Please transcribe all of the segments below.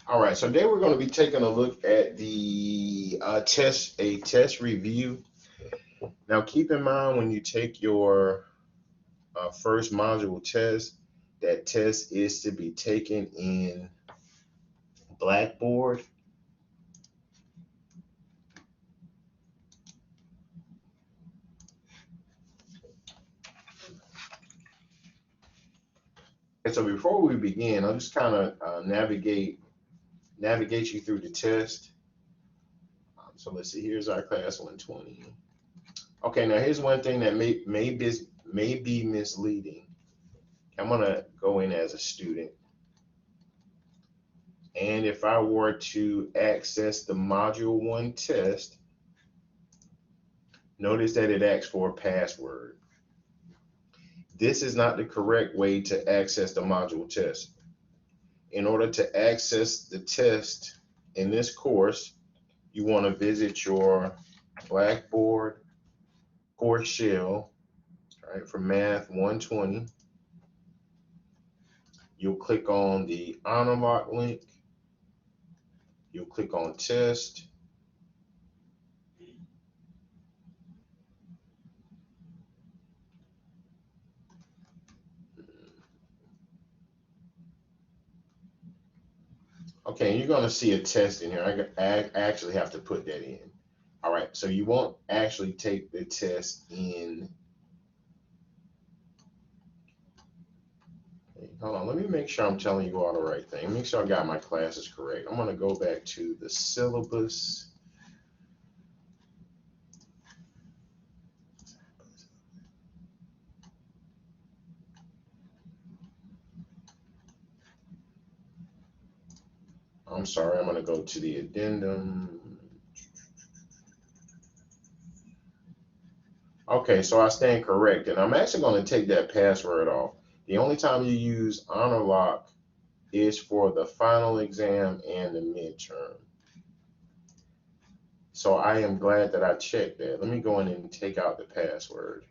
All right, so today we're going to be taking a look at the test review. Now, keep in mind when you take your first module test, that test is to be taken in Blackboard. And so before we begin, I'll just kind of navigate you through the test. So let's see. Here's our class 120. Okay, now here's one thing that may be misleading. I'm gonna go in as a student, and if I were to access the Module 1 test, notice that it asks for a password. This is not the correct way to access the module test. In order to access the test in this course, you want to visit your Blackboard course shell, right, for Math 120. You'll click on the HonorLock link. You'll click on Test. Okay, you're going to see a test in here. I actually have to put that in. All right, so you won't actually take the test in. Hold on, let me make sure I'm telling you all the right thing. Make sure I got my classes correct. I'm going to go back to the syllabus. I'm sorry, I'm going to go to the addendum. Okay, so I stand corrected. I'm actually going to take that password off. The only time you use HonorLock is for the final exam and the midterm. So I am glad that I checked that. Let me go in and take out the password.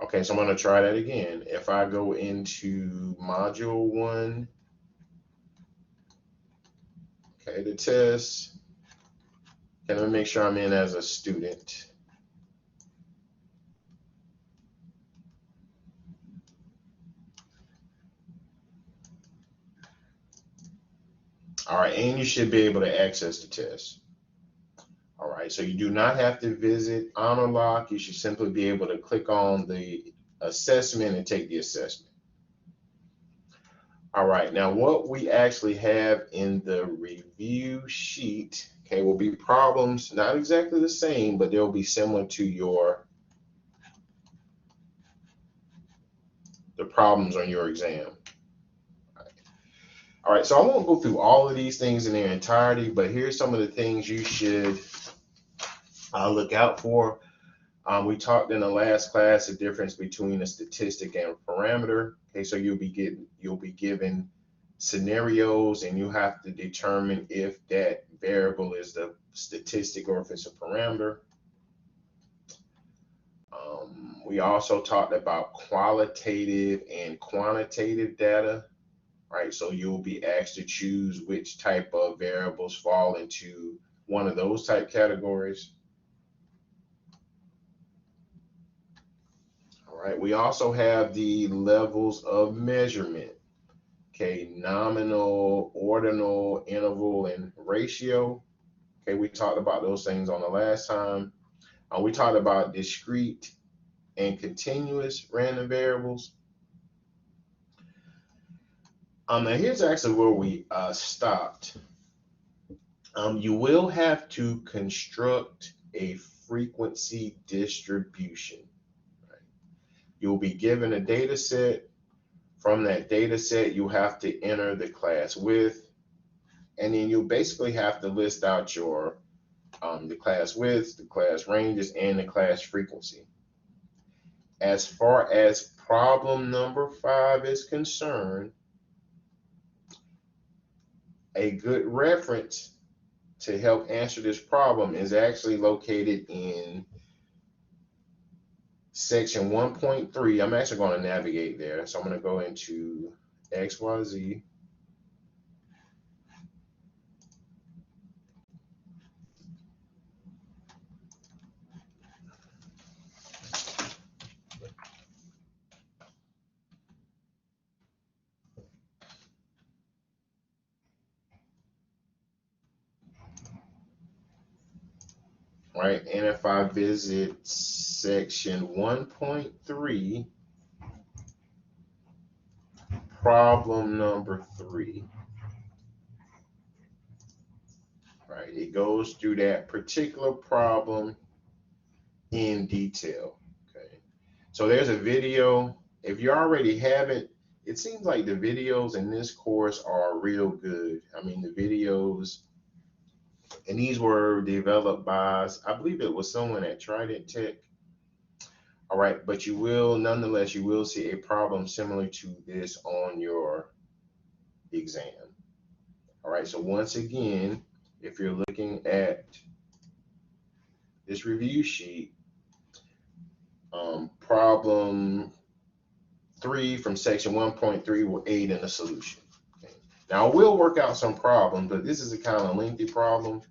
Okay, so I'm going to try that again. If I go into Module 1, okay, the test, okay, let me make sure I'm in as a student. All right, and you should be able to access the test. All right, so you do not have to visit HonorLock. You should simply be able to click on the assessment and take the assessment. All right, now what we actually have in the review sheet, okay, will be problems, not exactly the same, but they'll be similar to the problems on your exam. All right, so I won't go through all of these things in their entirety, but here's some of the things you should look out for. We talked in the last class the difference between a statistic and a parameter. Okay, so you'll be given scenarios, and you have to determine if that variable is the statistic or if it's a parameter. We also talked about qualitative and quantitative data, right? So you'll be asked to choose which type of variables fall into one of those type categories. All right, we also have the levels of measurement. Okay, nominal, ordinal, interval, and ratio. Okay, we talked about those things on the last time. We talked about discrete and continuous random variables. Now here's actually where we stopped. You will have to construct a frequency distribution. Right? You'll be given a data set. From that data set, you'll have to enter the class width, and then you'll basically have to list out your the class widths, the class ranges, and the class frequency. As far as problem number 5 is concerned, a good reference to help answer this problem is actually located in section 1.3. I'm actually going to navigate there. So I'm going to go into XYZ. Right, and if I visit section 1.3, problem number 3, right, it goes through that particular problem in detail. Okay, so there's a video. If you already haven't, it seems like the videos in this course are real good. I mean, the videos, and these were developed by, I believe it was someone at Trident Tech. All right, but you will, nonetheless, you will see a problem similar to this on your exam. All right, so once again, if you're looking at this review sheet, problem 3 from section 1.3 will aid in the solution. Okay. Now, we'll work out some problems, but this is a kind of lengthy problem.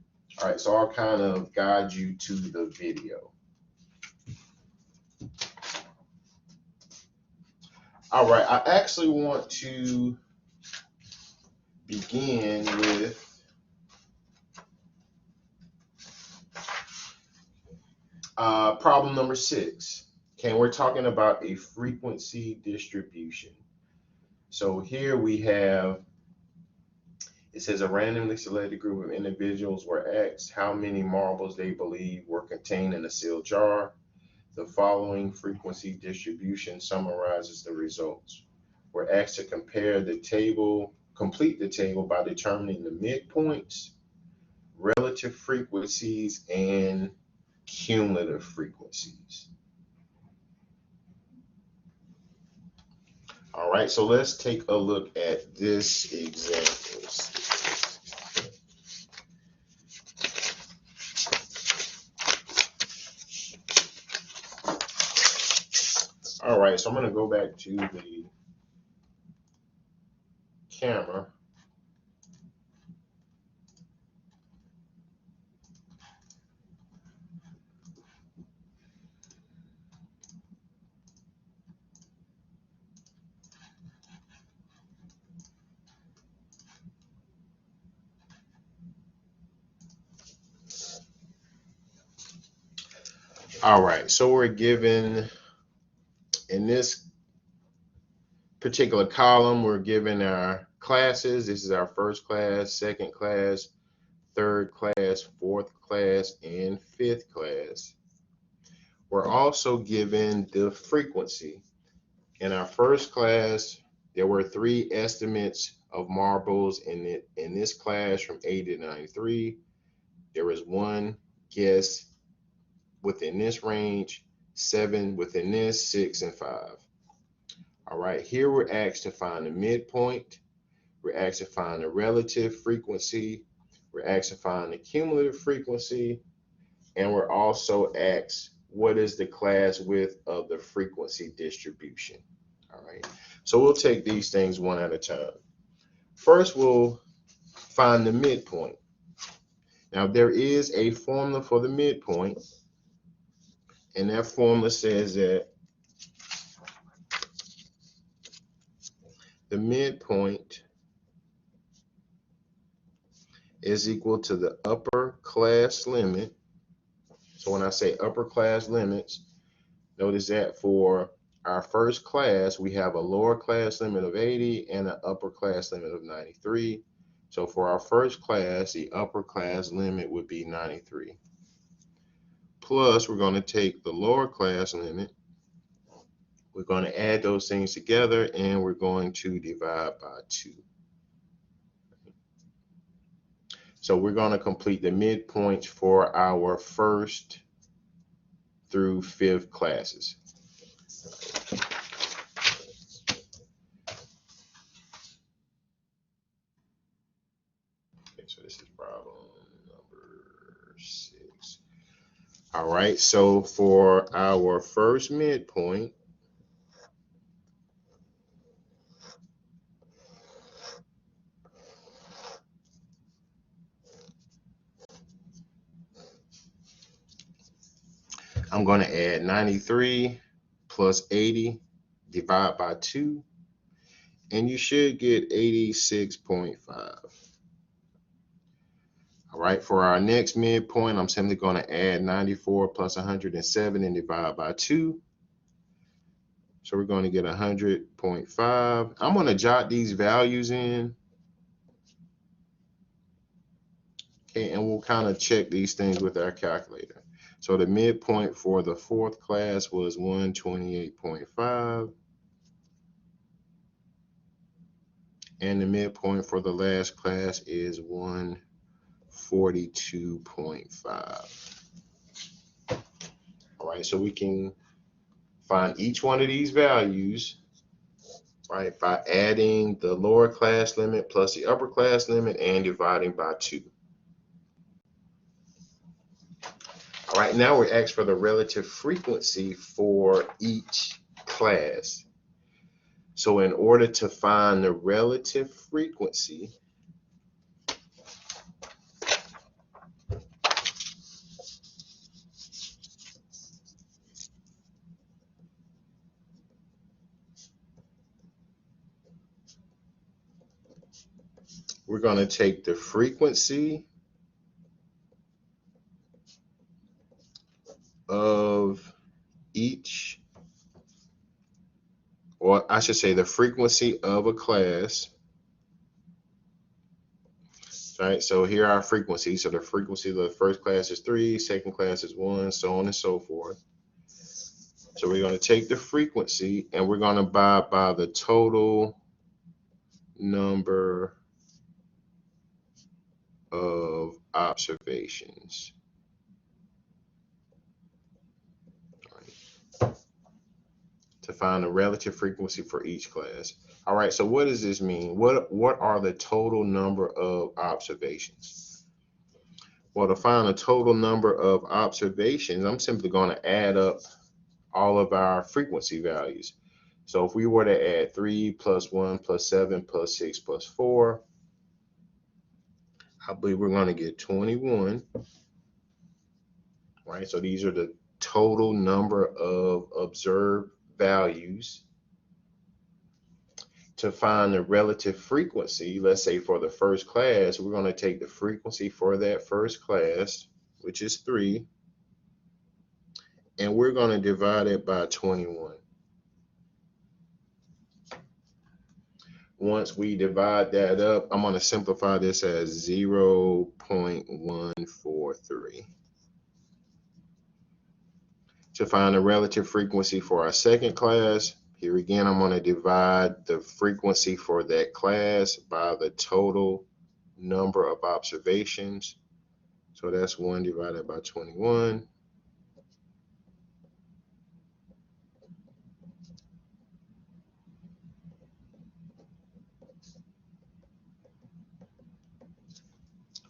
All right, so I'll kind of guide you to the video. All right, I actually want to begin with problem number 6. Okay, we're talking about a frequency distribution. So here we have, it says a randomly selected group of individuals were asked how many marbles they believe were contained in a sealed jar. The following frequency distribution summarizes the results. We're asked to compare the table, complete the table by determining the midpoints, relative frequencies, and cumulative frequencies. All right, so let's take a look at this example. All right, so I'm going to go back to the camera. All right, so we're given, in this particular column, we're given our classes. This is our first class, second class, third class, fourth class, and fifth class. We're also given the frequency. In our first class, there were 3 estimates of marbles in this class from 80 to 93. There was 1 guess within this range, 7 within this, 6 and 5. All right, here we're asked to find the midpoint. We're asked to find the relative frequency. We're asked to find the cumulative frequency. And we're also asked, what is the class width of the frequency distribution? All right, so we'll take these things one at a time. First, we'll find the midpoint. Now, there is a formula for the midpoint. And that formula says that the midpoint is equal to the upper class limit. So when I say upper class limits, notice that for our first class, we have a lower class limit of 80 and an upper class limit of 93. So for our first class, the upper class limit would be 93. Plus, we're going to take the lower class limit. We're going to add those things together, and we're going to divide by 2. So we're going to complete the midpoints for our first through fifth classes. All right, so for our first midpoint, I'm going to add 93 plus 80, divide by 2, and you should get 86.5. All right, for our next midpoint, I'm simply going to add 94 plus 107 and divide by 2. So we're going to get 100.5. I'm going to jot these values in. Okay, and we'll kind of check these things with our calculator. So the midpoint for the fourth class was 128.5. And the midpoint for the last class is 142.5. All right, so we can find each one of these values, right, by adding the lower class limit plus the upper class limit and dividing by 2. All right, now we're asked for the relative frequency for each class. So in order to find the relative frequency, we're going to take the frequency of each, or I should say the frequency of a class. Right, so here are our frequencies. So the frequency of the first class is 3, second class is 1, so on and so forth. So we're going to take the frequency and we're going to divide by the total number of observations. Right, to find the relative frequency for each class. All right, so what does this mean? What are the total number of observations? Well, to find the total number of observations, I'm simply going to add up all of our frequency values. So if we were to add 3 plus 1 plus 7 plus 6 plus 4, I believe we're going to get 21. Right, so these are the total number of observed values. To find the relative frequency, let's say for the first class, we're going to take the frequency for that first class, which is 3, and we're going to divide it by 21. Once we divide that up, I'm going to simplify this as 0.143. To find the relative frequency for our second class, here again, I'm going to divide the frequency for that class by the total number of observations. So that's 1 divided by 21.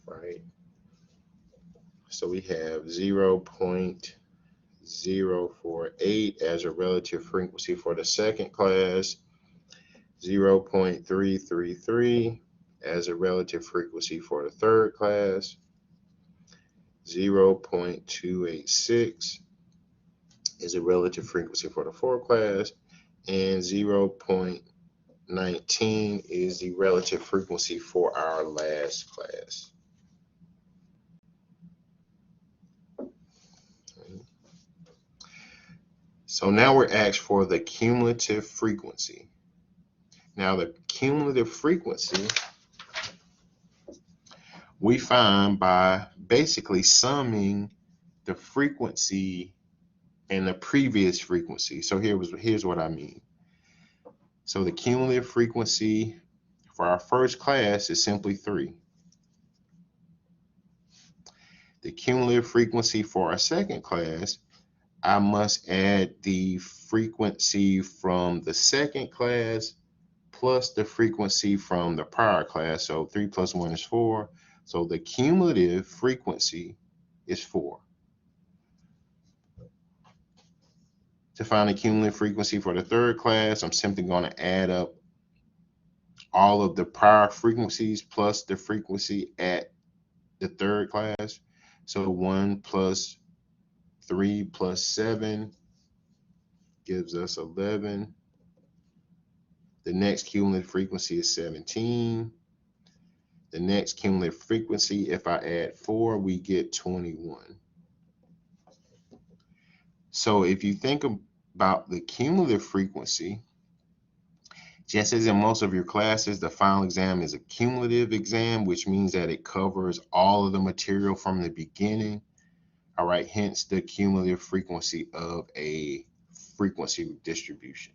Right. So we have 0.048 as a relative frequency for the second class, 0.333 as a relative frequency for the third class, 0.286 is a relative frequency for the fourth class, and 0.19 is the relative frequency for our last class. So now we're asked for the cumulative frequency. Now the cumulative frequency we find by basically summing the frequency and the previous frequency. So here's what I mean. So the cumulative frequency for our first class is simply 3. The cumulative frequency for our second class, I must add the frequency from the second class plus the frequency from the prior class. So 3 plus 1 is 4. So the cumulative frequency is 4. To find the cumulative frequency for the third class, I'm simply going to add up all of the prior frequencies plus the frequency at the third class. So 1 plus 3 plus 7 gives us 11. The next cumulative frequency is 17. The next cumulative frequency, if I add 4, we get 21. So if you think about the cumulative frequency, just as in most of your classes, the final exam is a cumulative exam, which means that it covers all of the material from the beginning. All right, hence the cumulative frequency of a frequency distribution.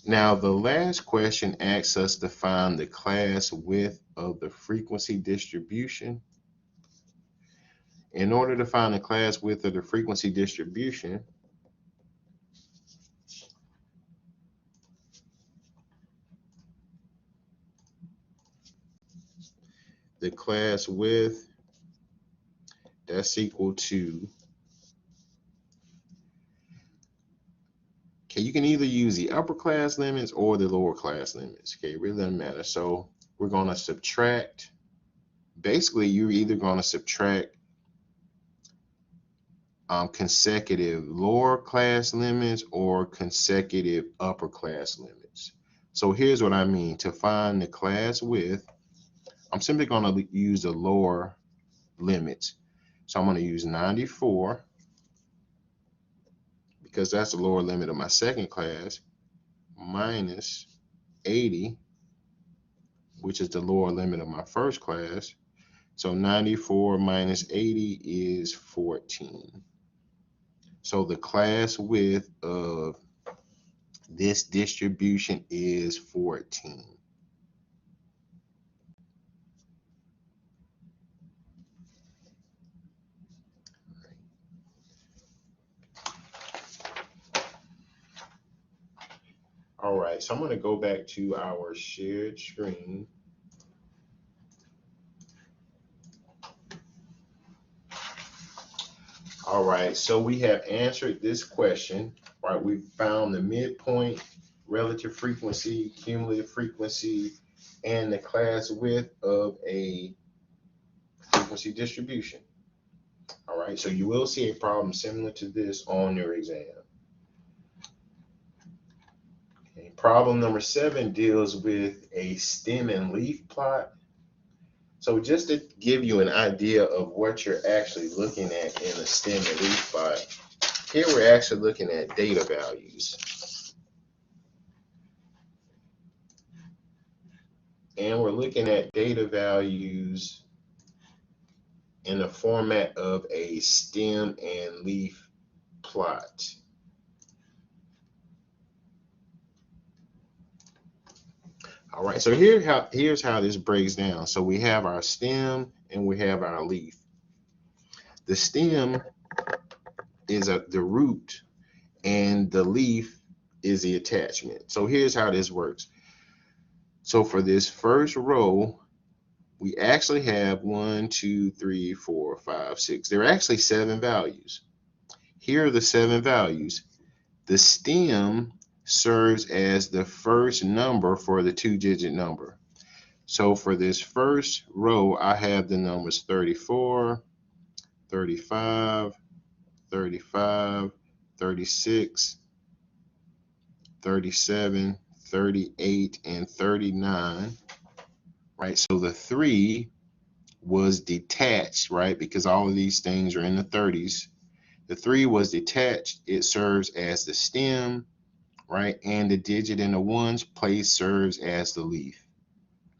Now, the last question asks us to find the class width of the frequency distribution. In order to find the class width of the frequency distribution, the class width, that's equal to, okay, you can either use the upper class limits or the lower class limits. Okay, it really doesn't matter. So we're going to subtract, basically you're either going to subtract consecutive lower class limits or consecutive upper class limits. So here's what I mean. To find the class width, I'm simply going to use the lower limits. So I'm going to use 94 because that's the lower limit of my second class, minus 80, which is the lower limit of my first class. So 94 minus 80 is 14. So the class width of this distribution is 14. All right, so I'm going to go back to our shared screen. All right, so we have answered this question, right? We found the midpoint, relative frequency, cumulative frequency, and the class width of a frequency distribution. All right, so you will see a problem similar to this on your exam. Okay, problem number 7 deals with a stem and leaf plot. So just to give you an idea of what you're actually looking at in a stem and leaf plot, here we're actually looking at data values. And we're looking at data values in the format of a stem and leaf plot. All right, so here's how this breaks down. So we have our stem and we have our leaf. The stem is the root and the leaf is the attachment. So here's how this works. So for this first row, we actually have 1, 2, 3, 4, 5, 6. There are actually 7 values. Here are the 7 values. The stem serves as the first number for the 2-digit number. So for this first row, I have the numbers 34, 35, 35, 36, 37, 38, and 39, right? So the 3 was detached, right? Because all of these things are in the 30s. The 3 was detached. It serves as the stem, right? And the digit in the ones place serves as the leaf.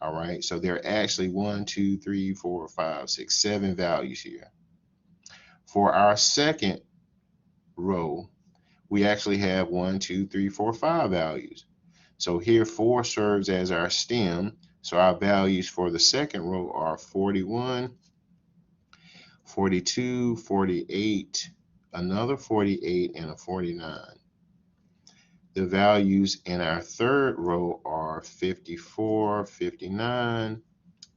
All right, so there are actually 1, 2, 3, 4, 5, 6, 7 values here. For our second row, we actually have 1, 2, 3, 4, 5 values. So here 4 serves as our stem. So our values for the second row are 41, 42, 48, another 48, and a 49. The values in our third row are 54, 59,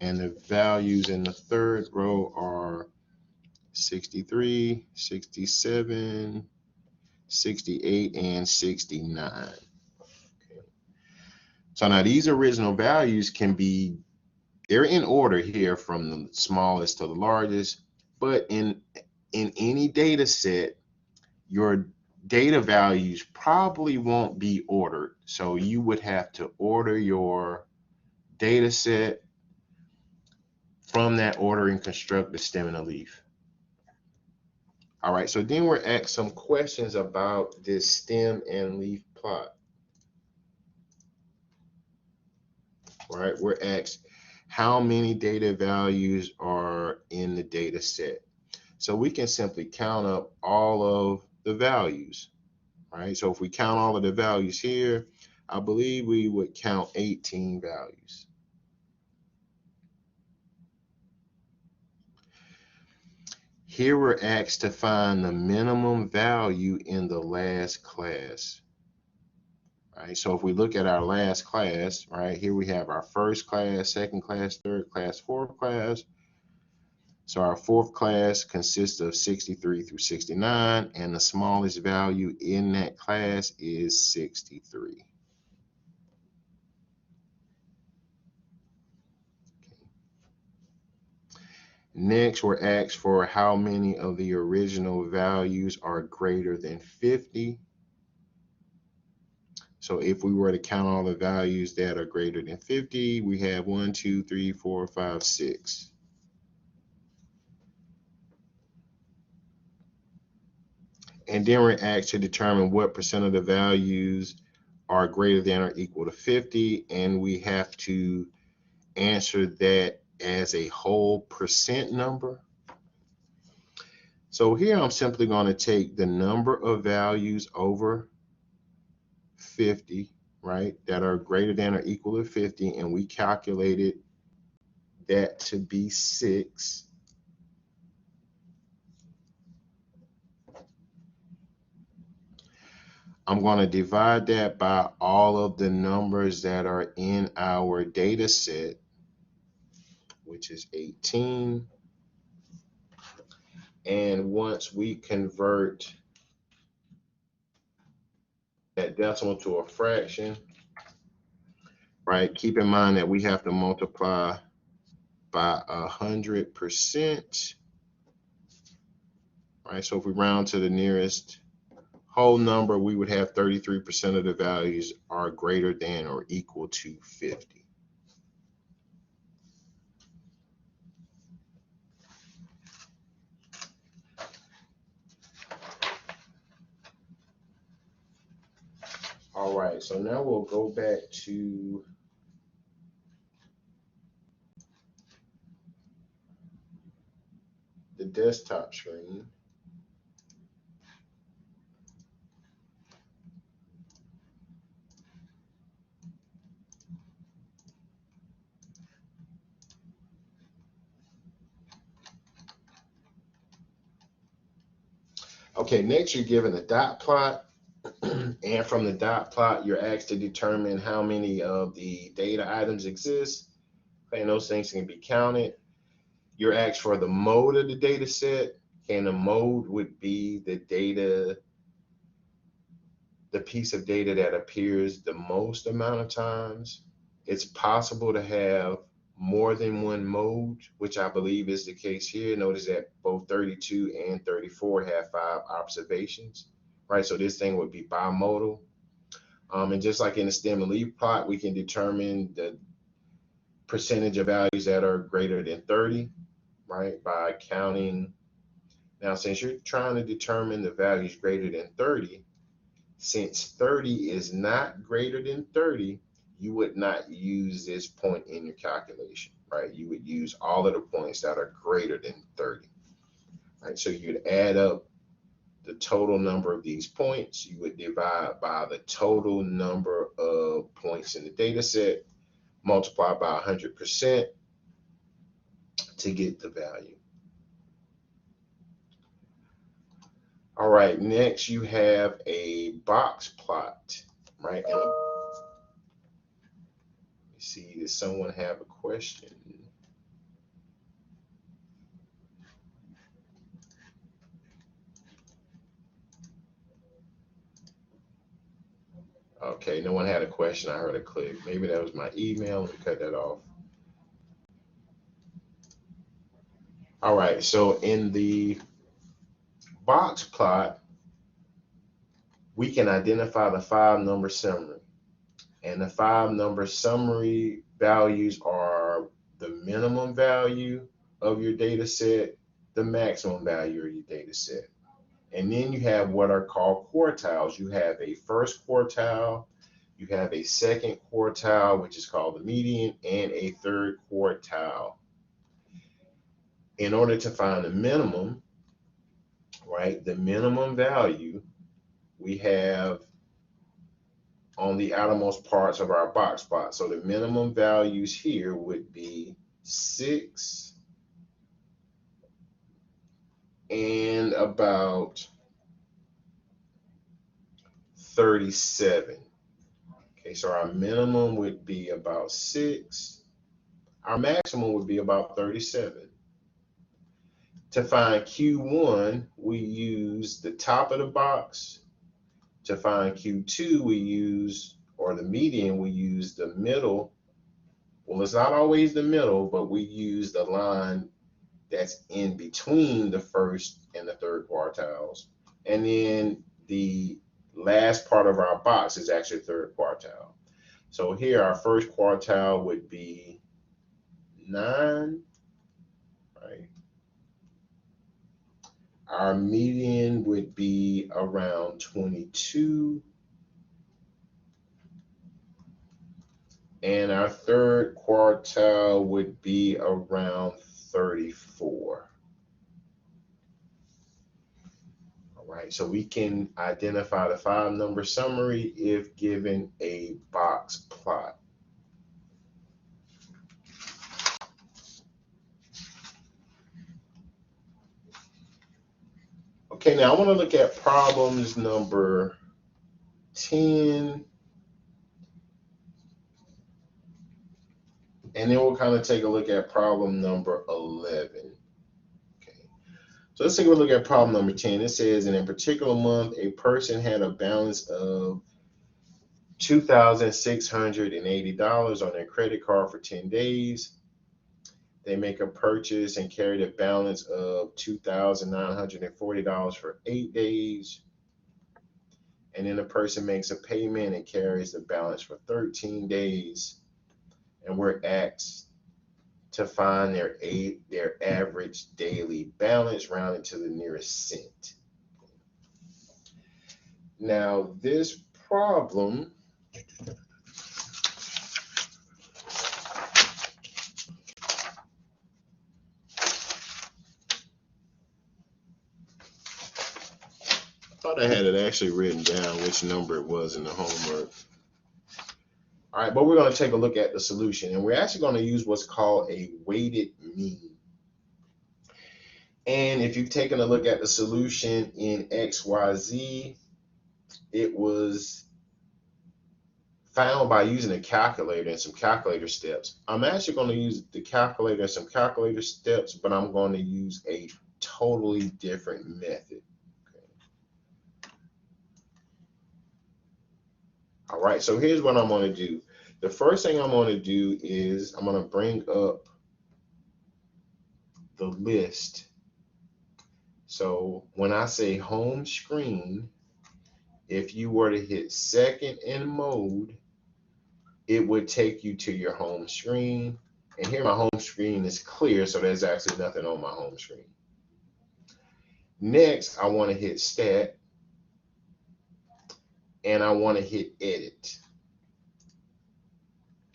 and the values in the third row are 63, 67, 68, and 69. Okay. So now these original values they're in order here from the smallest to the largest, but in any data set, your data values probably won't be ordered. So you would have to order your data set from that order and construct the stem and the leaf. All right, so then we're asked some questions about this stem and leaf plot. All right, we're asked how many data values are in the data set. So we can simply count up all of the values. All right, so if we count all of the values here, I believe we would count 18 values. Here we're asked to find the minimum value in the last class. Right, so if we look at our last class, right, here we have our first class, second class, third class, fourth class. So our fourth class consists of 63 through 69, and the smallest value in that class is 63. Next, we're asked for how many of the original values are greater than 50. So if we were to count all the values that are greater than 50, we have 1, 2, 3, 4, 5, 6. And then we're asked to determine what percent of the values are greater than or equal to 50. And we have to answer that as a whole percent number. So here I'm simply going to take the number of values over 50, right, that are greater than or equal to 50, and we calculated that to be 6. I'm going to divide that by all of the numbers that are in our data set, which is 18. And once we convert that decimal to a fraction, right, keep in mind that we have to multiply by 100%. Right, so if we round to the nearest whole number, we would have 33% of the values are greater than or equal to 50. All right, so now we'll go back to the desktop screen. Okay, next you're given a dot plot, and from the dot plot, you're asked to determine how many of the data items exist, and those things can be counted. You're asked for the mode of the data set, and the mode would be the data, the piece of data that appears the most amount of times. It's possible to have more than one mode, which I believe is the case here. Notice that both 32 and 34 have 5 observations, right? So this thing would be bimodal. And just like in the stem and leaf plot, we can determine the percentage of values that are greater than 30, right, by counting. Now, since you're trying to determine the values greater than 30, since 30 is not greater than 30, you would not use this point in your calculation, right? You would use all of the points that are greater than 30, right? So you'd add up the total number of these points. You would divide by the total number of points in the data set, multiply by 100% to get the value. All right, next you have a box plot, right? And see, does someone have a question? Okay, no one had a question. I heard a click. Maybe that was my email. Let me cut that off. All right, so in the box plot, we can identify the 5-number summary. And the 5-number summary values are the minimum value of your data set, the maximum value of your data set. And then you have what are called quartiles. You have a first quartile, you have a second quartile, which is called the median, and a third quartile. In order to find the minimum, right, the minimum value, we have on the outermost parts of our box plot. So the minimum values here would be 6 and about 37. Okay, so our minimum would be about 6. Our maximum would be about 37. To find Q1, we use the top of the box. To find Q2, we use, or the median, we use the middle. Well, it's not always the middle, but we use the line that's in between the first and the third quartiles. And then the last part of our box is actually third quartile. So here our first quartile would be 9, right? Our median would be around 22. And our third quartile would be around 34. All right, so we can identify the 5-number summary if given a box plot. Okay, now I want to look at problems number 10. And then we'll kind of take a look at problem number 11. Okay, so let's take a look at problem number 10. It says, in a particular month, a person had a balance of $2,680 on their credit card for 10 days. They make a purchase and carry the balance of $2,940 for 8 days. And then the person makes a payment and carries the balance for 13 days. And we're asked to find their average daily balance rounded to the nearest cent. Now, this problem I thought I had it actually written down which number it was in the homework. All right, but we're going to take a look at the solution, and we're actually going to use what's called a weighted mean. And if you've taken a look at the solution in XYZ, it was found by using a calculator and some calculator steps. I'm actually going to use the calculator and some calculator steps, but I'm going to use a totally different method. All right, so here's what I'm going to do. The first thing I'm going to do is I'm going to bring up the list. So when I say home screen, if you were to hit second in mode, it would take you to your home screen. And here my home screen is clear, so there's actually nothing on my home screen. Next, I want to hit stat, and I want to hit edit.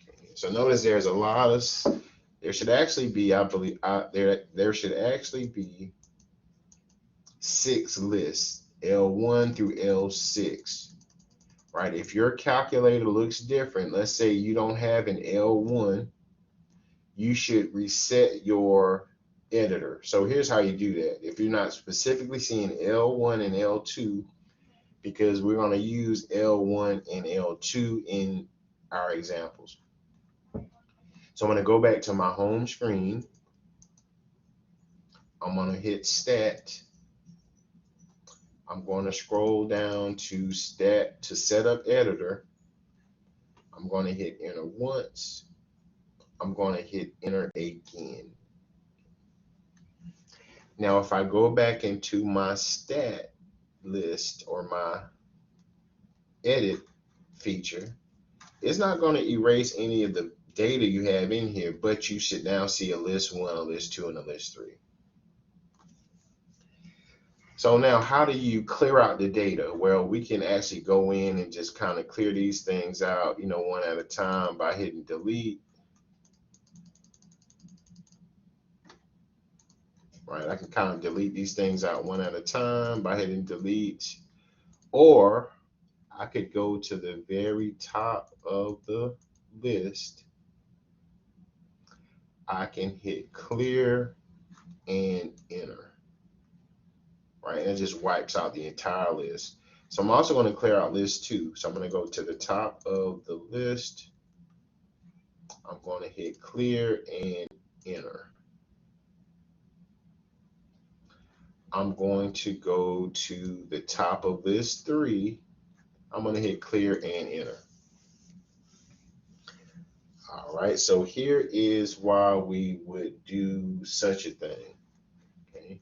Okay, so notice there's a lot of, there should actually be, I believe, there should actually be 6 lists, L1 through L6, right? If your calculator looks different, let's say you don't have an L1, you should reset your editor. So here's how you do that. If you're not specifically seeing L1 and L2, because we're going to use L1 and L2 in our examples. So I'm going to go back to my home screen. I'm going to hit stat. I'm going to scroll down to stat to setup editor. I'm going to hit enter once. I'm going to hit enter again. Now, if I go back into my stat list or my edit feature, it's not going to erase any of the data you have in here, but you should now see a list 1, a list 2, and a list 3. So now how do you clear out the data? Well, we can actually go in and just kind of clear these things out, one at a time by hitting delete. Right, I can kind of delete these things out one at a time by hitting delete, or I could go to the very top of the list. I can hit clear and enter, right? And it just wipes out the entire list. So I'm also going to clear out list 2. So I'm going to go to the top of the list. I'm going to hit clear and enter. I'm going to go to the top of list 3. I'm going to hit clear and enter. All right, so here is why we would do such a thing. Okay.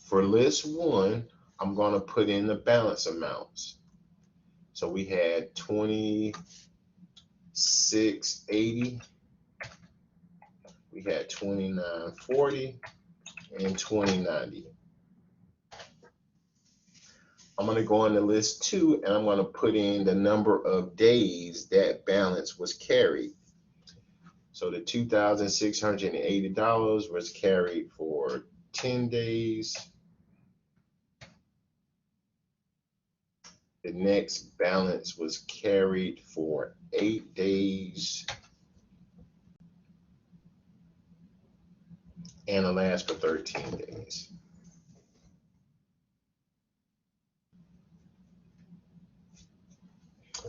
For list 1, I'm going to put in the balance amounts. So we had 2680, we had 2940, and 2090. I'm going to go into list 2 and I'm going to put in the number of days that balance was carried. So the $2,680 was carried for 10 days. The next balance was carried for 8 days. And the last for 13 days.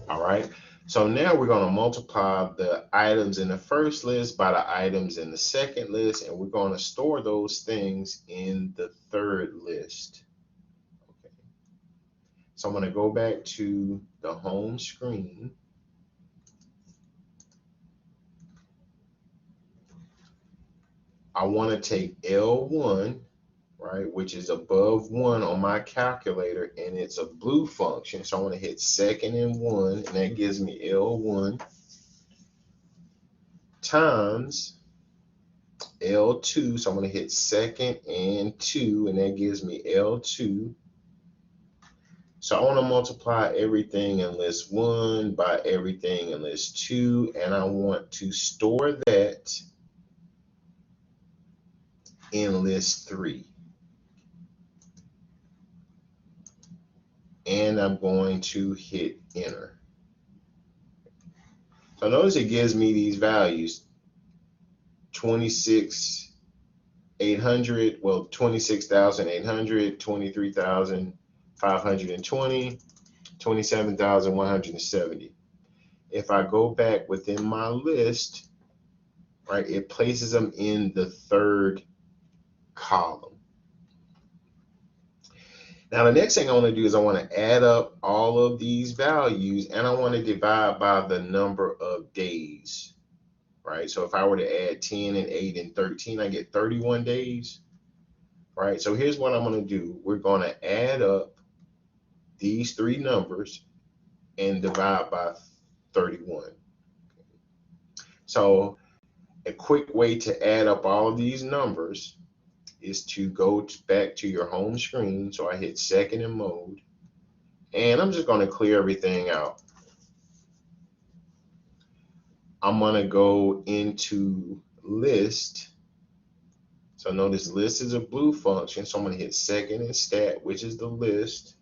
All right, so now we're going to multiply the items in the first list by the items in the second list, and we're going to store those things in the third list. Okay. So I'm going to go back to the home screen. I want to take L1, right, which is above 1 on my calculator, and it's a blue function. So I want to hit second and 1, and that gives me L1 times L2. So I'm going to hit second and 2, and that gives me L2. So I want to multiply everything in list 1 by everything in list 2, and I want to store that in list 3. And I'm going to hit enter. So notice it gives me these values: 26,800, well, 26,800, 23,520, 27,170. If I go back within my list, right, it places them in the third column. Now the next thing I want to do is I want to add up all of these values, and I want to divide by the number of days, right? So if I were to add 10 and 8 and 13, I get 31 days, right? So here's what I'm going to do. We're going to add up these 3 numbers and divide by 31. So a quick way to add up all of these numbers is to go back to your home screen. So I hit second in mode, and I'm just going to clear everything out. I'm going to go into list. So notice list is a blue function. So I'm going to hit second in stat, which is the list.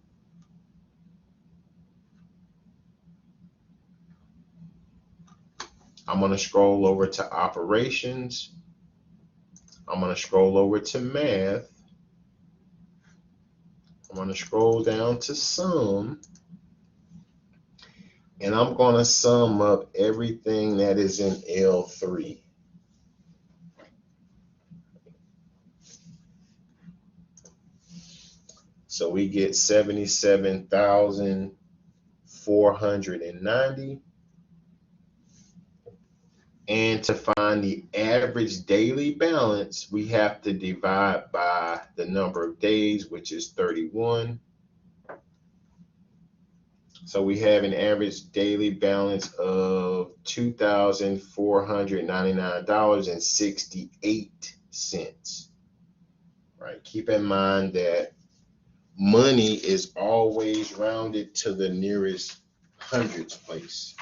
I'm going to scroll over to operations. I'm going to scroll over to math. I'm going to scroll down to sum, and I'm going to sum up everything that is in L3. So we get 77,400 2,490. And to find the average daily balance, we have to divide by the number of days, which is 31. So we have an average daily balance of $2,499.68. Right. Keep in mind that money is always rounded to the nearest hundreds place.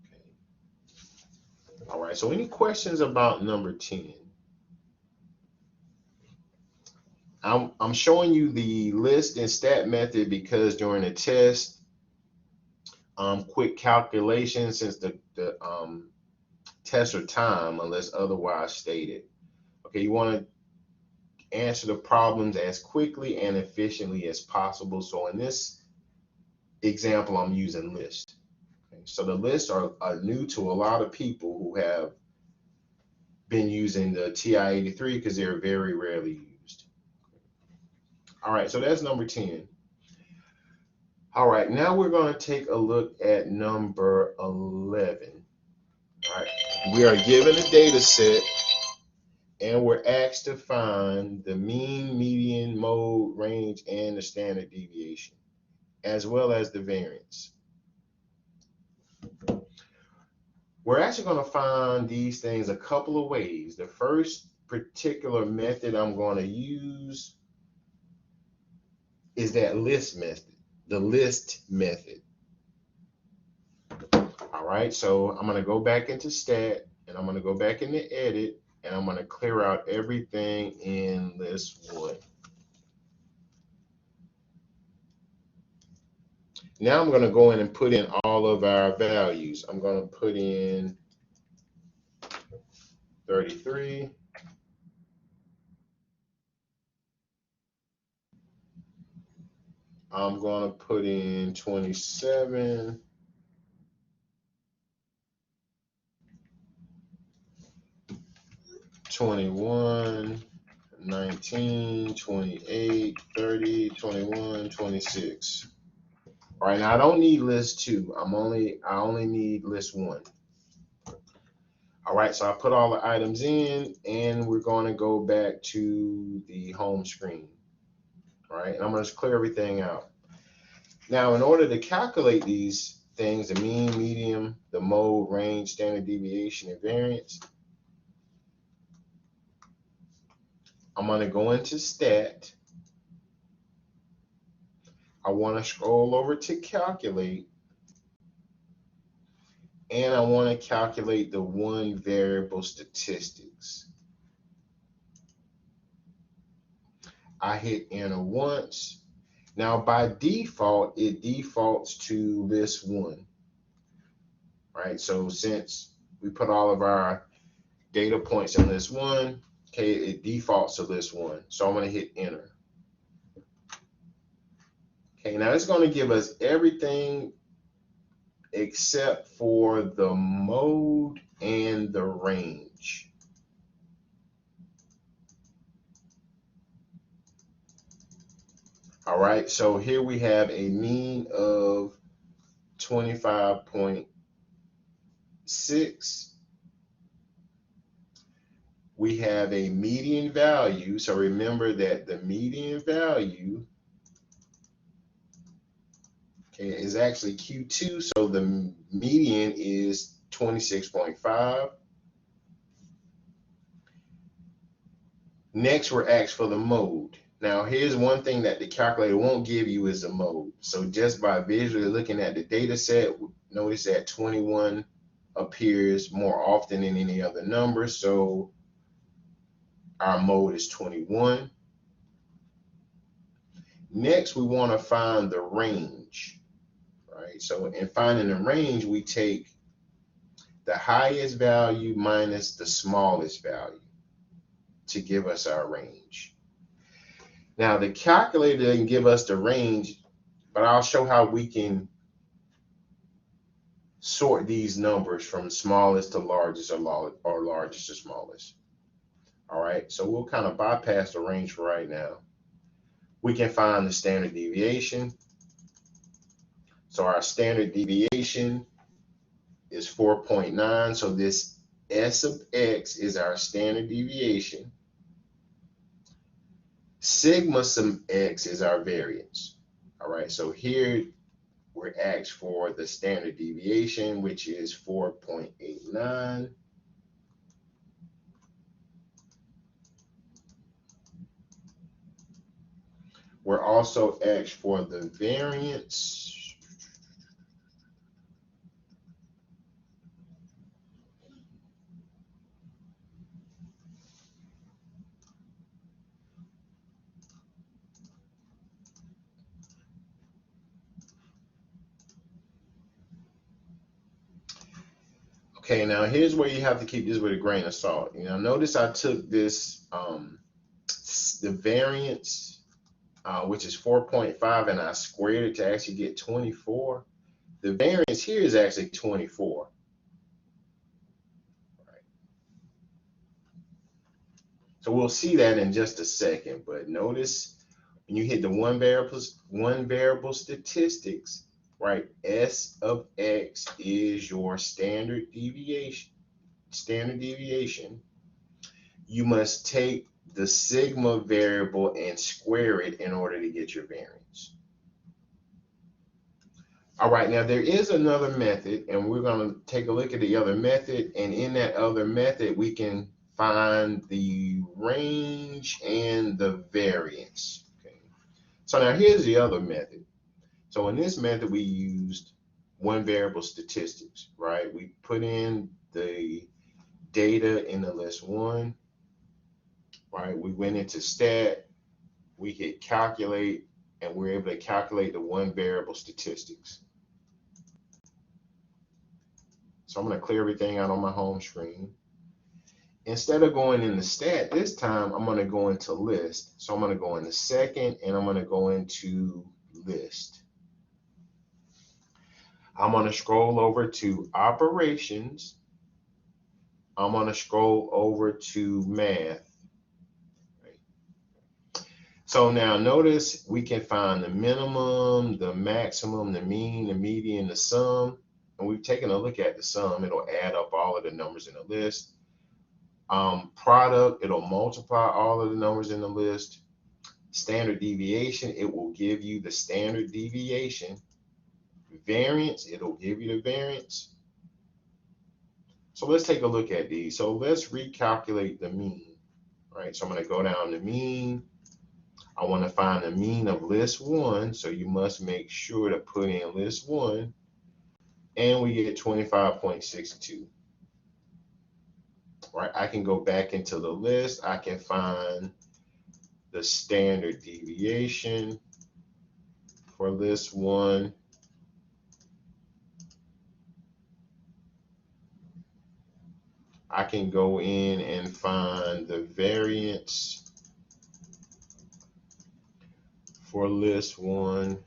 Okay. All right. So any questions about number 10? I'm showing you the list and stat method because during the test, quick calculation, since the tests are time unless otherwise stated. Okay, you want to answer the problems as quickly and efficiently as possible. So in this example, I'm using lists. Okay, so the lists are new to a lot of people who have been using the TI-83 because they're very rarely used. All right, so that's number 10. All right, now we're going to take a look at number 11. All right, we are given a data set and we're asked to find the mean, median, mode, range, and the standard deviation, as well as the variance. We're actually going to find these things a couple of ways. The first particular method I'm going to use is that list method, the list method. All right, so I'm going to go back into stat and I'm going to go back into edit and I'm going to clear out everything in list 1. Now I'm going to go in and put in all of our values. I'm going to put in 33. I'm going to put in 27. 21, 19, 28, 30, 21, 26. All right, now I don't need list 2. I only need list 1. All right, so I put all the items in and we're going to go back to the home screen. All right, and I'm going to just clear everything out. Now, in order to calculate these things, the mean, median, the mode, range, standard deviation, and variance, I'm going to go into stat. I want to scroll over to calculate. And I want to calculate the one variable statistics. I hit enter once. Now by default, it defaults to list 1. Right, so since we put all of our data points in list 1, okay, it defaults to list 1. So I'm going to hit enter. Okay, now it's going to give us everything except for the mode and the range. All right, so here we have a mean of 25.6. We have a median value. So remember that the median value, okay, is actually Q2. So the median is 26.5. Next, we're asked for the mode. Now, here's one thing that the calculator won't give you is the mode. So just by visually looking at the data set, notice that 21 appears more often than any other number. So our mode is 21. Next, we want to find the range, right? So in finding the range, we take the highest value minus the smallest value to give us our range. Now, the calculator doesn't give us the range, but I'll show how we can sort these numbers from smallest to largest or largest to smallest. All right, so we'll kind of bypass the range for right now. We can find the standard deviation. So our standard deviation is 4.9. So this S of X is our standard deviation. Sigma sum X is our variance. All right, so here we're asked for the standard deviation, which is 4.89. We're also asked for the variance. Okay, now here's where you have to keep this with a grain of salt. You know, notice I took this, the variance, which is 4.5, and I squared it to actually get 24. The variance here is actually 24. Right. So we'll see that in just a second, but notice when you hit the one variable statistics, right, S of X is your standard deviation. You must take the sigma variable and square it in order to get your variance. All right, now there is another method, and we're going to take a look at the other method, and in that other method we can find the range and the variance. Okay. So now here's the other method. So in this method we used one variable statistics, right? We put in the data in the list one, right? We went into stat, we hit calculate, and we're able to calculate the one variable statistics. So I'm going to clear everything out on my home screen. Instead of going into stat this time, I'm going to go into list. So I'm going to go into second, and I'm going to go into list. I'm going to scroll over to operations. I'm going to scroll over to math. So now notice we can find the minimum, the maximum, the mean, the median, the sum. And we've taken a look at the sum. It'll add up all of the numbers in the list. Product, it'll multiply all of the numbers in the list. Standard deviation, it will give you the standard deviation. Variance, it'll give you the variance. So let's take a look at these. So let's recalculate the mean, right? So I'm going to go down to mean. I want to find the mean of list one. So you must make sure to put in list one. And we get 25.62. Right? I can go back into the list. I can find the standard deviation for list one. I can go in and find the variance for list one.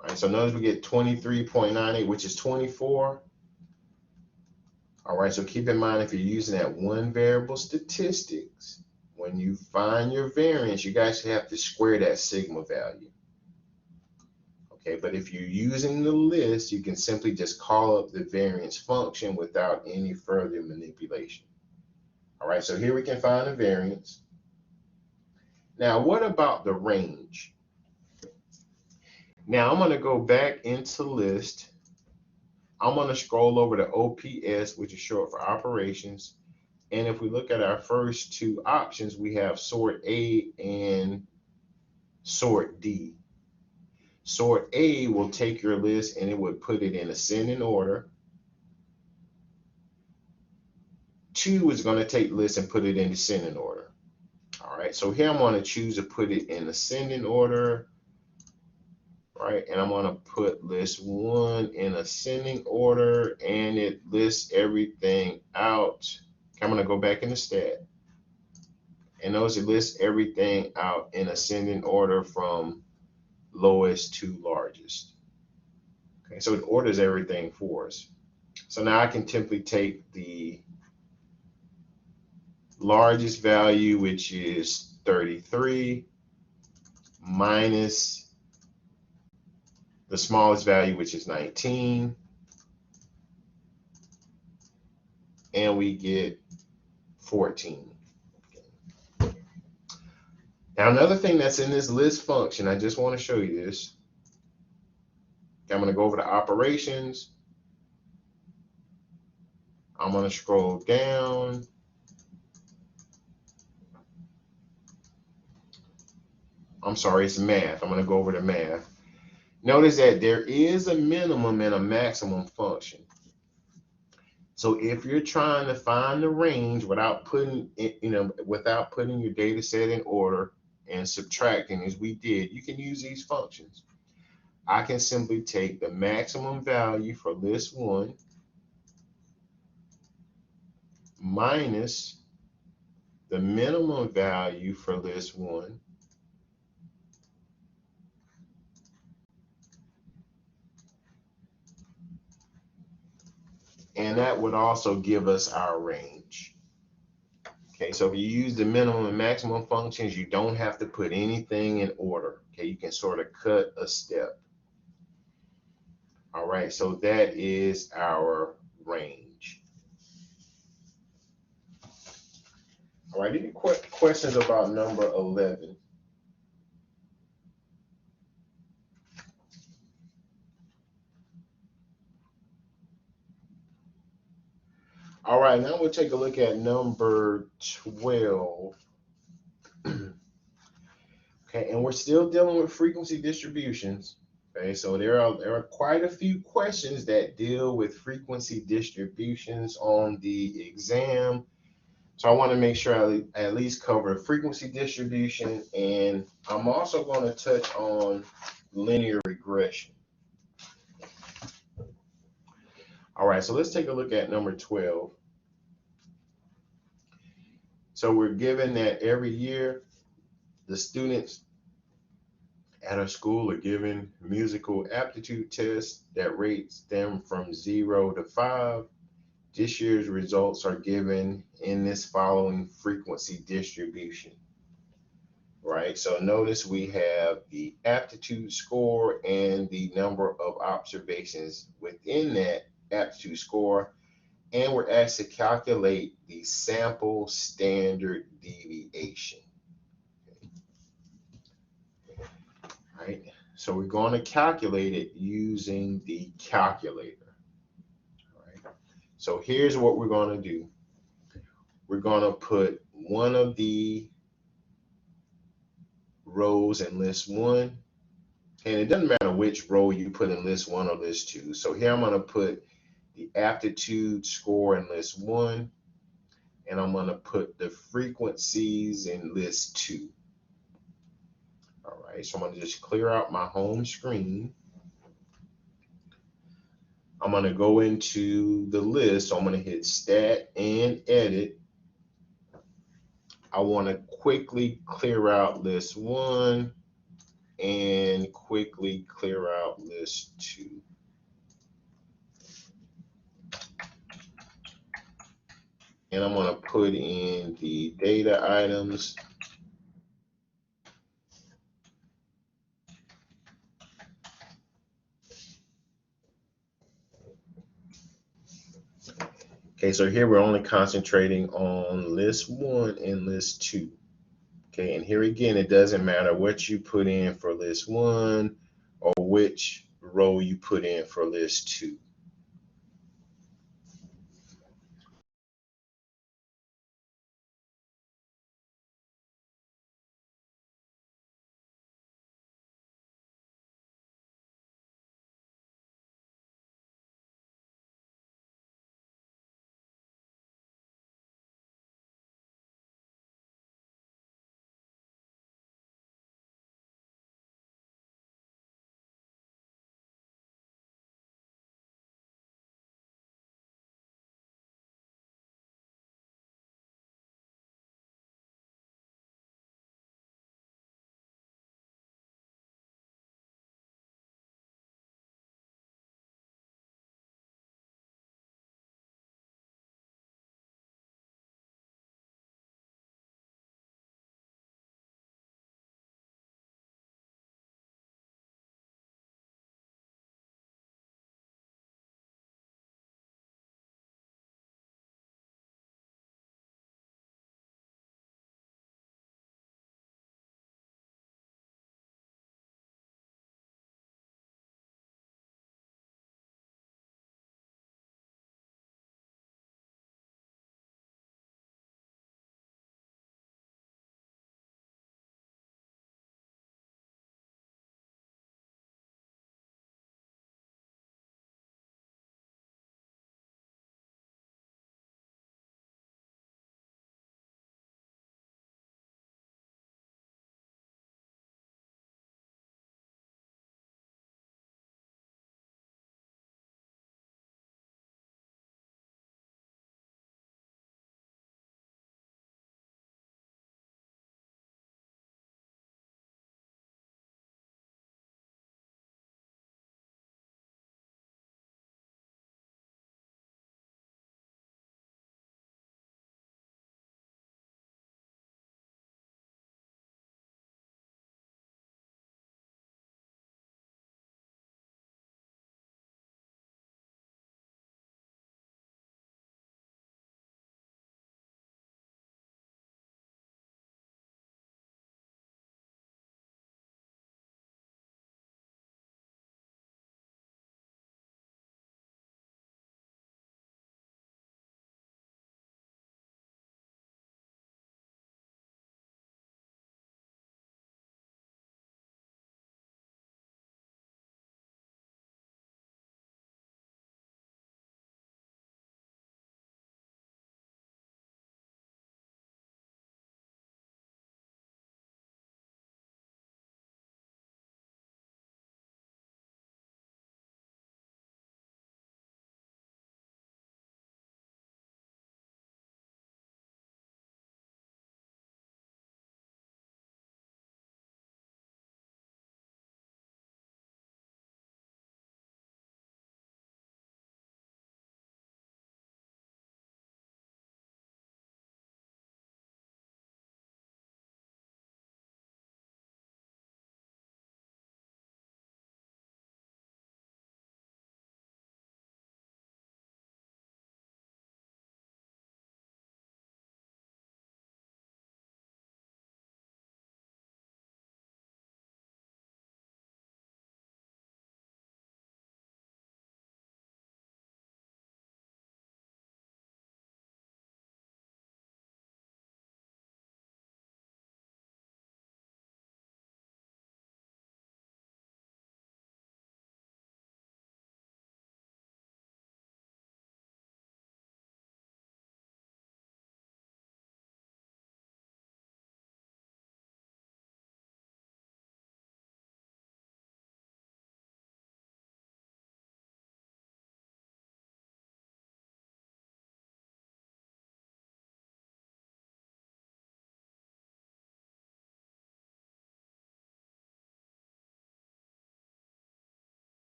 All right, so notice we get 23.98, which is 24. All right, so keep in mind if you're using that one variable statistics, when you find your variance, you guys have to square that sigma value. Okay, but if you're using the list, you can simply just call up the variance function without any further manipulation. All right, so here we can find the variance. Now, what about the range? Now I'm going to go back into list. I'm going to scroll over to OPS, which is short for operations. And if we look at our first two options, we have sort A and sort D. Sort A will take your list and it would put it in ascending order. 2 is going to take the list and put it in descending order. All right, so here I'm going to choose to put it in ascending order. Right, and I'm going to put list 1 in ascending order, and it lists everything out. I'm going to go back into stat, and notice it lists everything out in ascending order from lowest to largest. Okay, so it orders everything for us. So now I can simply take the largest value, which is 33, minus the smallest value, which is 19, and we get 14. Now, another thing that's in this list function, I just want to show you this. I'm going to go over to operations. I'm going to scroll down. I'm sorry, it's math. I'm going to go over to math. Notice that there is a minimum and a maximum function. So if you're trying to find the range without putting your data set in order and subtracting as we did, you can use these functions. I can simply take the maximum value for list 1 minus the minimum value for list 1 and that would also give us our range. Okay, so if you use the minimum and maximum functions, you don't have to put anything in order. Okay, you can sort of cut a step. All right, so that is our range. All right, any questions about number 11? All right, now we'll take a look at number 12. Okay, and we're still dealing with frequency distributions. Okay, so there are quite a few questions that deal with frequency distributions on the exam. So I want to make sure I at least cover frequency distribution, and I'm also going to touch on linear regression. All right, so let's take a look at number 12. So we're given that every year the students at our school are given musical aptitude tests that rates them from 0 to 5. This year's results are given in this following frequency distribution. Right, so notice we have the aptitude score and the number of observations within that aptitude score, and we're asked to calculate the sample standard deviation. Right, so we're going to calculate it using the calculator. All right, so here's what we're going to do. We're going to put one of the rows in list 1, and it doesn't matter which row you put in list 1 or list 2. So here I'm going to put the aptitude score in list 1, and I'm going to put the frequencies in list 2. All right, so I'm going to just clear out my home screen. I'm going to go into the list. So I'm going to hit stat and edit. I want to quickly clear out list 1 and quickly clear out list 2. And I'm going to put in the data items. Okay, so here we're only concentrating on list 1 and list 2. Okay, and here again, it doesn't matter what you put in for list 1 or which row you put in for list 2.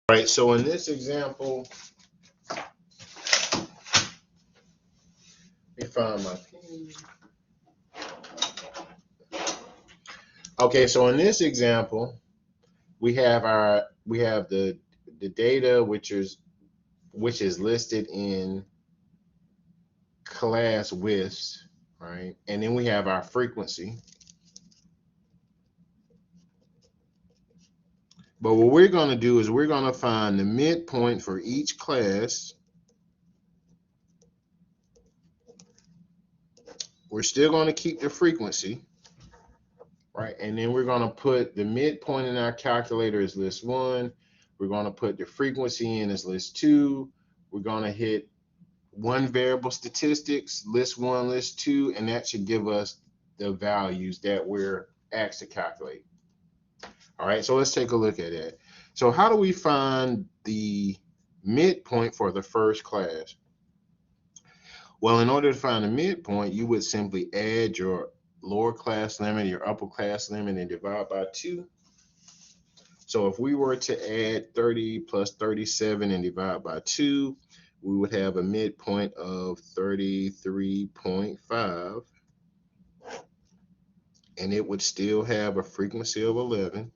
All right, so in this example, let me find my pen. Okay, so in this example, we have the data which is listed in class widths, right? And then we have our frequency. But what we're going to do is we're going to find the midpoint for each class. We're still going to keep the frequency, right? And then we're going to put the midpoint in our calculator as list 1. We're going to put the frequency in as list 2. We're going to hit one variable statistics, list 1, list 2, and that should give us the values that we're asked to calculate. All right, so let's take a look at it. So how do we find the midpoint for the first class? Well, in order to find the midpoint, you would simply add your lower class limit, your upper class limit, and divide by 2. So if we were to add 30 plus 37 and divide by 2, we would have a midpoint of 33.5. And it would still have a frequency of 11.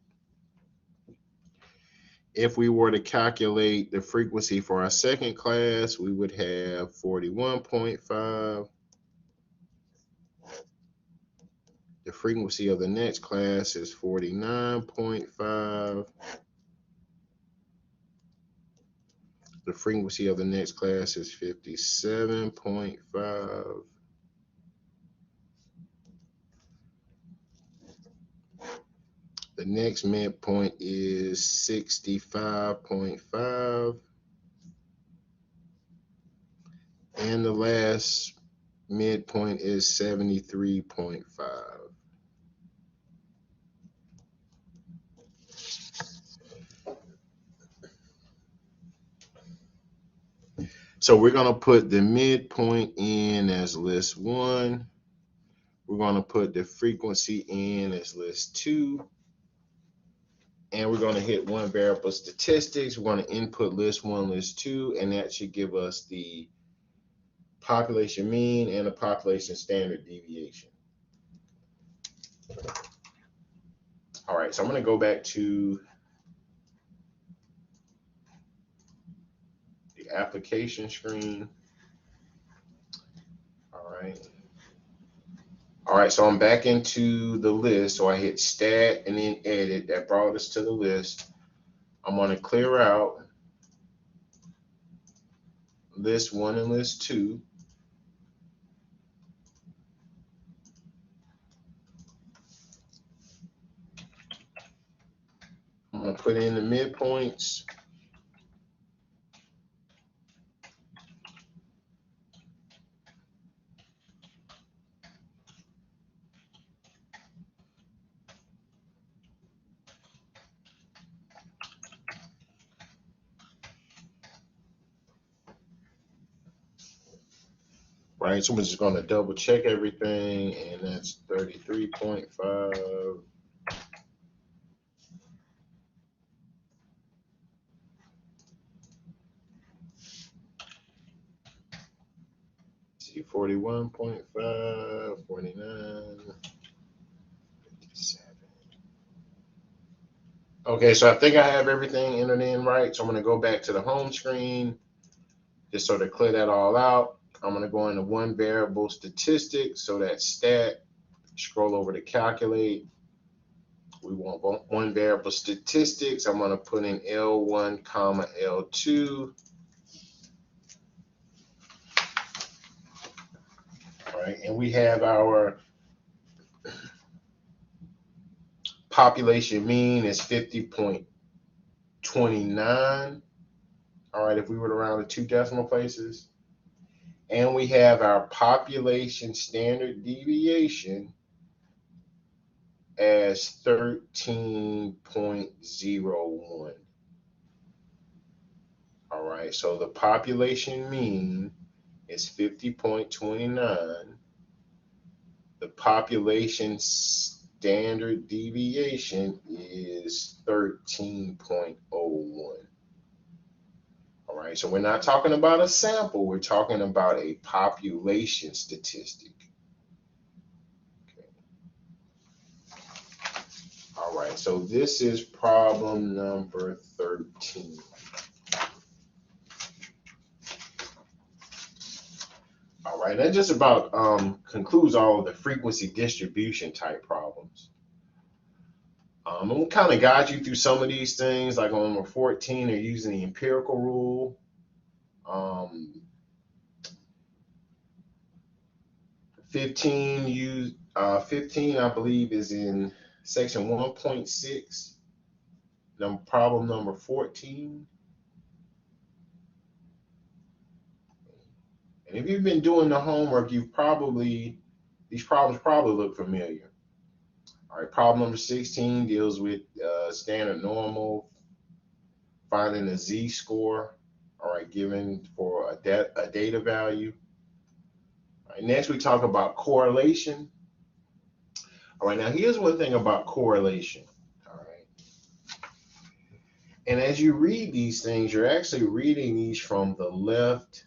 If we were to calculate the frequency for our second class, we would have 41.5. The frequency of the next class is 49.5. The frequency of the next class is 57.5. The next midpoint is 65.5. And the last midpoint is 73.5. So we're going to put the midpoint in as list 1. We're going to put the frequency in as list 2. And we're going to hit one variable statistics. We're going to input list 1, list 2, and that should give us the population mean and the population standard deviation. All right, so I'm going to go back to the application screen. All right, so I'm back into the list. So I hit stat and then edit. That brought us to the list. I'm going to clear out list 1 and list 2. I'm going to put in the midpoints. Right, so we're just going to double check everything, and that's 33.5. See, 41.5, 49, 57. Okay, so I think I have everything entered in right. So I'm going to go back to the home screen, just sort of clear that all out. I'm going to go into one variable statistics, so that's stat. Scroll over to calculate. We want one variable statistics. I'm going to put in L1 comma L2. All right, and we have our population mean is 50.29. All right, if we were to round to 2 decimal places. And we have our population standard deviation as 13.01. All right, so the population mean is 50.29. The population standard deviation is 13.01. All right, so we're not talking about a sample, we're talking about a population statistic. Okay. All right, so this is problem number 13. All right, that just about concludes all of the frequency distribution type problems. And we'll kind of guide you through some of these things, like on number 14, they're using the empirical rule. 15, 15, I believe, is in section 1.6, problem number 14. And if you've been doing the homework, these problems probably look familiar. All right, problem number 16 deals with standard normal, finding a z-score, all right, given for a data value. All right, next we talk about correlation. All right, now here's one thing about correlation. All right, and as you read these things, you're actually reading these from the left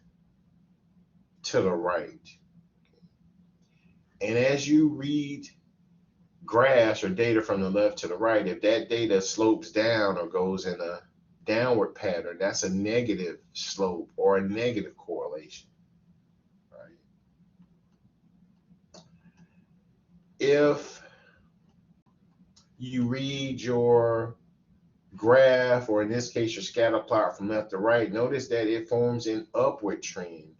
to the right. And as you read graphs or data from the left to the right, if that data slopes down or goes in a downward pattern, that's a negative slope or a negative correlation. Right? If you read your graph, or in this case your scatter plot from left to right, notice that it forms an upward trend.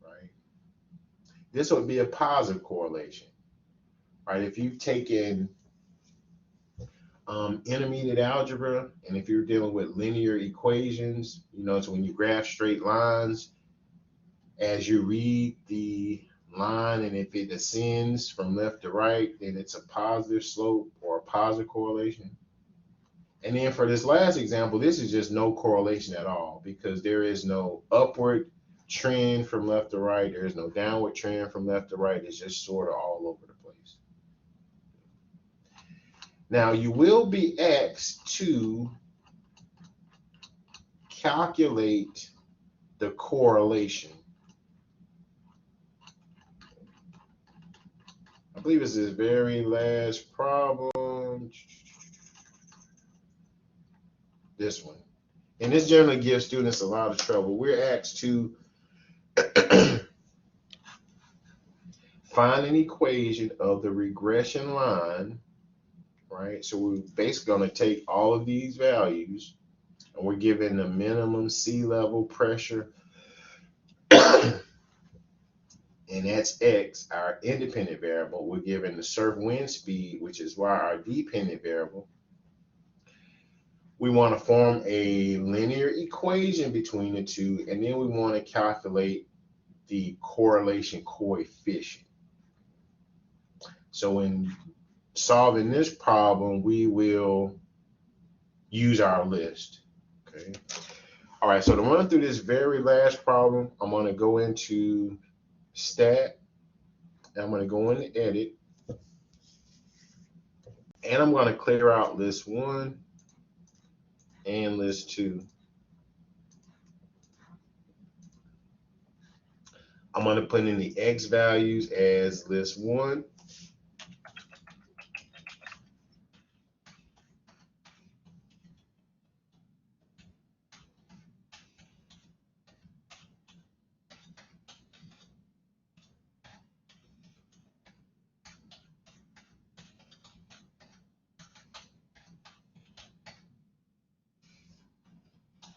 Right? This would be a positive correlation. Right? If you've taken intermediate algebra, and if you're dealing with linear equations, it's when you graph straight lines, as you read the line, and if it ascends from left to right, then it's a positive slope or a positive correlation. And then for this last example, this is just no correlation at all, because there is no upward trend from left to right, there is no downward trend from left to right, it's just sort of all over the place. Now, you will be asked to calculate the correlation. I believe this is the very last problem. This one. And this generally gives students a lot of trouble. We're asked to find an equation of the regression line, right? So we're basically going to take all of these values, and we're given the minimum sea level pressure, and that's x, our independent variable. We're given the surf wind speed, which is y, our dependent variable. We want to form a linear equation between the two, and then we want to calculate the correlation coefficient. So in solving this problem, we will use our list. Okay. All right, so to run through this very last problem, I'm going to go into Stat, and I'm going to go into Edit, and I'm going to clear out list 1 and list 2. I'm going to put in the x values as list 1.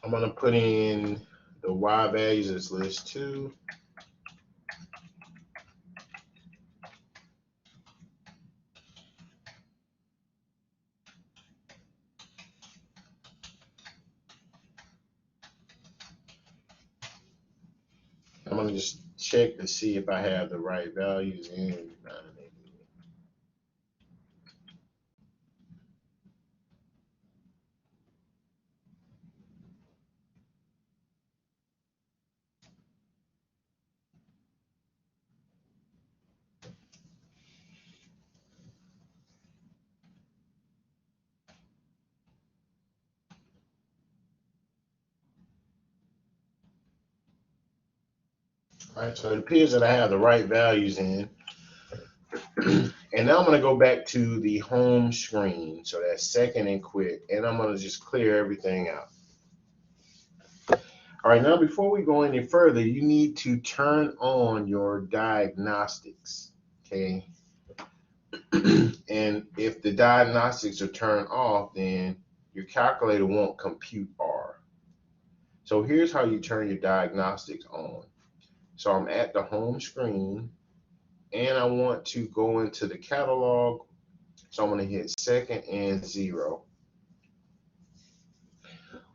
I'm going to put in the y values as list 2. I'm going to just check to see if I have the right values in. All right, so it appears that I have the right values in. And now I'm going to go back to the home screen. So that's second and quick. And I'm going to just clear everything out. All right, now before we go any further, you need to turn on your diagnostics. Okay. And if the diagnostics are turned off, then your calculator won't compute R. So here's how you turn your diagnostics on. So I'm at the home screen and I want to go into the catalog. So I'm going to hit second and 0.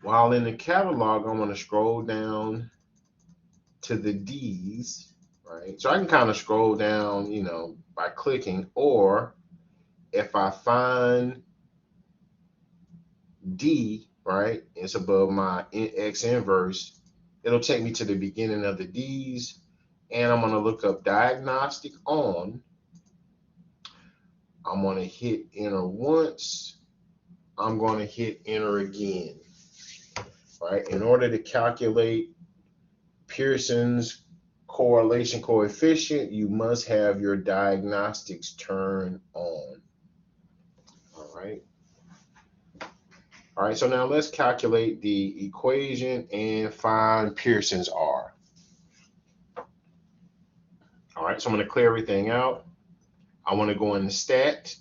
While in the catalog, I'm going to scroll down to the D's, right? So I can kind of scroll down, by clicking, or if I find D, right, it's above my X inverse, it'll take me to the beginning of the D's, and I'm going to look up diagnostic on. I'm going to hit enter once. I'm going to hit enter again, right? In order to calculate Pearson's correlation coefficient, you must have your diagnostics turned on. All right. All right, so now let's calculate the equation and find Pearson's R. All right, so I'm going to clear everything out. I want to go in the stat.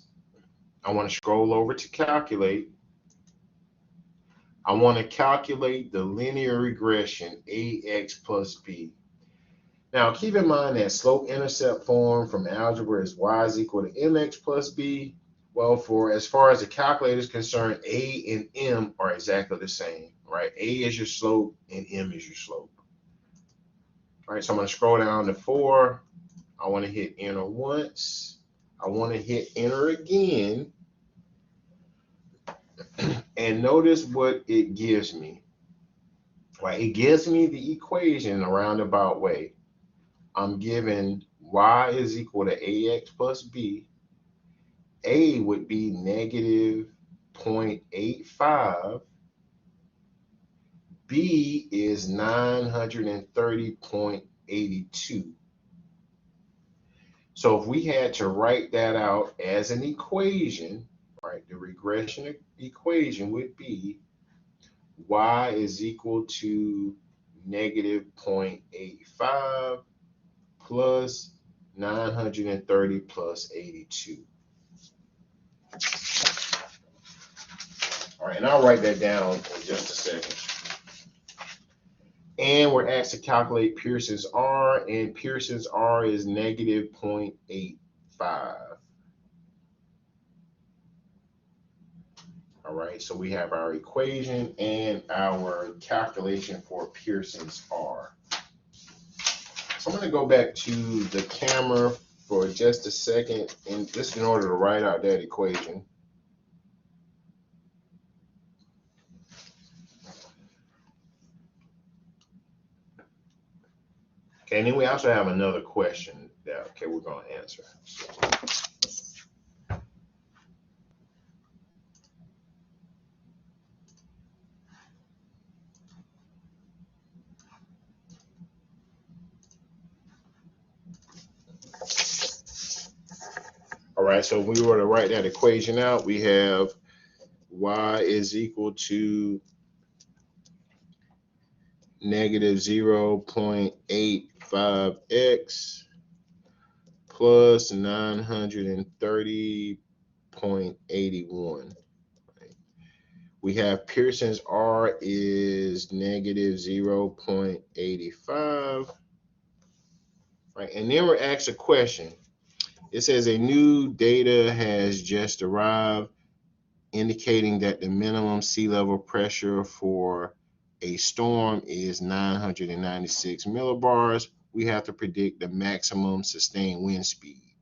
I want to scroll over to calculate. I want to calculate the linear regression AX plus B. Now, keep in mind that slope-intercept form from algebra is y is equal to mx plus b. Well, for as far as the calculator is concerned, a and m are exactly the same, right? A is your slope and m is your slope. All right, so I'm going to scroll down to 4. I want to hit enter once. I want to hit enter again. And notice what it gives me. Right, it gives me the equation in a roundabout way. I'm given y is equal to ax plus b. A would be negative 0.85. B is 930.82. So if we had to write that out as an equation, right, the regression equation would be y is equal to negative 0.85 plus 930 plus 82. All right, and I'll write that down in just a second. And we're asked to calculate Pearson's R, and Pearson's R is negative 0.85. All right, so we have our equation and our calculation for Pearson's R. So I'm going to go back to the camera for just a second, and just in order to write out that equation. Okay, and then we also have another question that we're going to answer. All right, so if we were to write that equation out, we have y is equal to negative 0.85x plus 930.81. We have Pearson's R is negative 0.85. Right, and then we're asked a question. It says a new data has just arrived indicating that the minimum sea level pressure for a storm is 996 millibars. We have to predict the maximum sustained wind speed.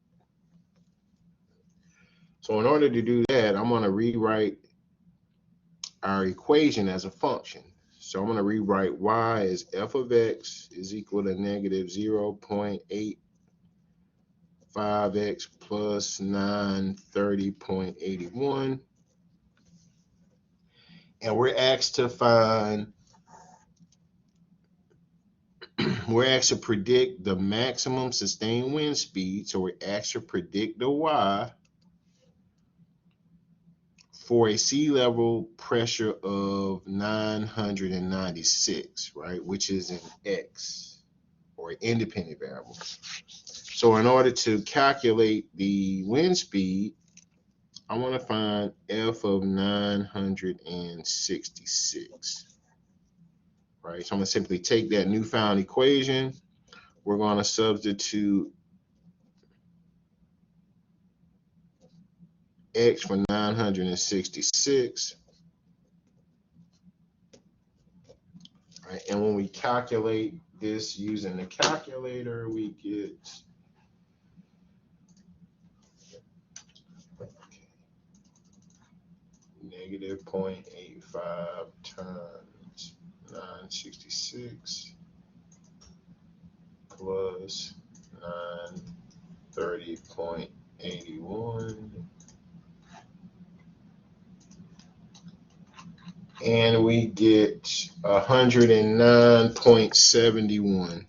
So in order to do that, I'm going to rewrite our equation as a function. So I'm going to rewrite y as f of x is equal to negative 0.85x plus 930.81. And we're asked to find we're asked to predict the maximum sustained wind speed. So we're asked to predict the Y for a sea level pressure of 996, right? Which is an X, or an independent variable. So in order to calculate the wind speed, I want to find F of 966, right? So I'm going to simply take that newfound equation. We're going to substitute X for 966. Right? And when we calculate this using the calculator, we get negative 0.85 times 966 plus 930.81. And we get 109.71.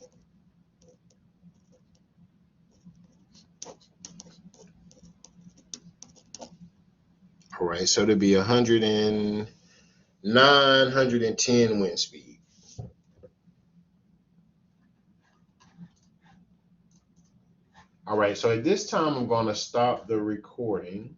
All right, so there'll be 110 wind speed. All right, so at this time, I'm going to stop the recording.